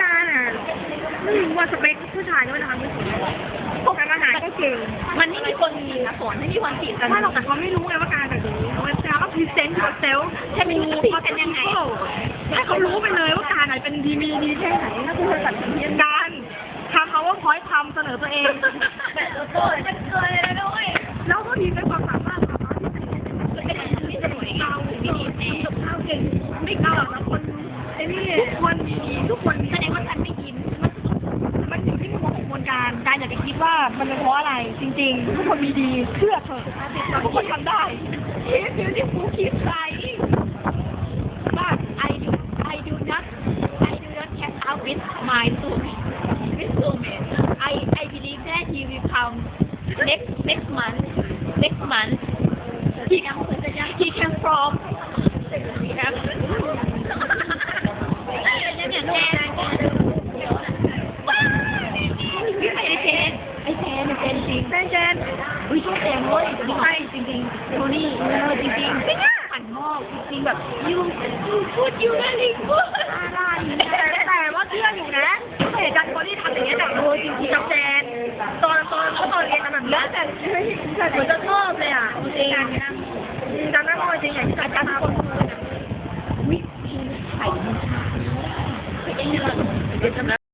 การอ่ะไม่รู้ว่าสเปคผู้ชายก็ไม่ทำไม่ถูกการอาหารก็เก่ง มันไม่มีคนมีนะสอนไม่มีคนติดกัน ไม่หรอกแต่เขาไม่รู้ไงว่าการแบบนี้ว่าจะก็พรีเซนต์ตัวเซลล์ให้มันรู้เขาเป็นยังไงให้เขารู้ไปเลยว่าการไหนเป็นดีมีดีแค่ไหนถ้าคุณสัตว์เทียนการทำเขาว่าพอยทำเสนอตัวเอง แบบตัวจะเกินเลยด้วย แล้วก็ทีมในความสามารถของเราที่ เป็นอะไรที่สวย เรา ไม่ ไม่ ดี ดี แน่ ทำกับข้าวเก่งไม่เก่าหรอกนะคนไอ้นี่ทุกคน แสดงว่าฉันไม่ยิ้ม มันอยู่ที่กระบวนการอย่าไปคิดว่ามันเป็นเพราะอะไรจริงๆทุกคนมีดีเชื่อเถอะทุกคนทำได้ ที่ฟูคิดใครว่า I do not catch out with my soulmate I believe that he will come next month he can from ครับเนี่ยแจนไอเจนจริงเจนอุ้ยชอบแจนเลยใช่จริงๆโทนี่จริงๆหันงอกจริงๆแบบ you very good แต่ว่าเชื่ออยู่นะเหตุการณ์คนที่ทำอย่างนี้จากโดยจริงๆกับแจนตอนเรียนแบบนี้แต่เหมือนจะชอบเลยอ่ะจริงจำได้ว่าจริงอย่างที่อาจารย์คนพูด วิธีไข่มันชาเป็นยังไง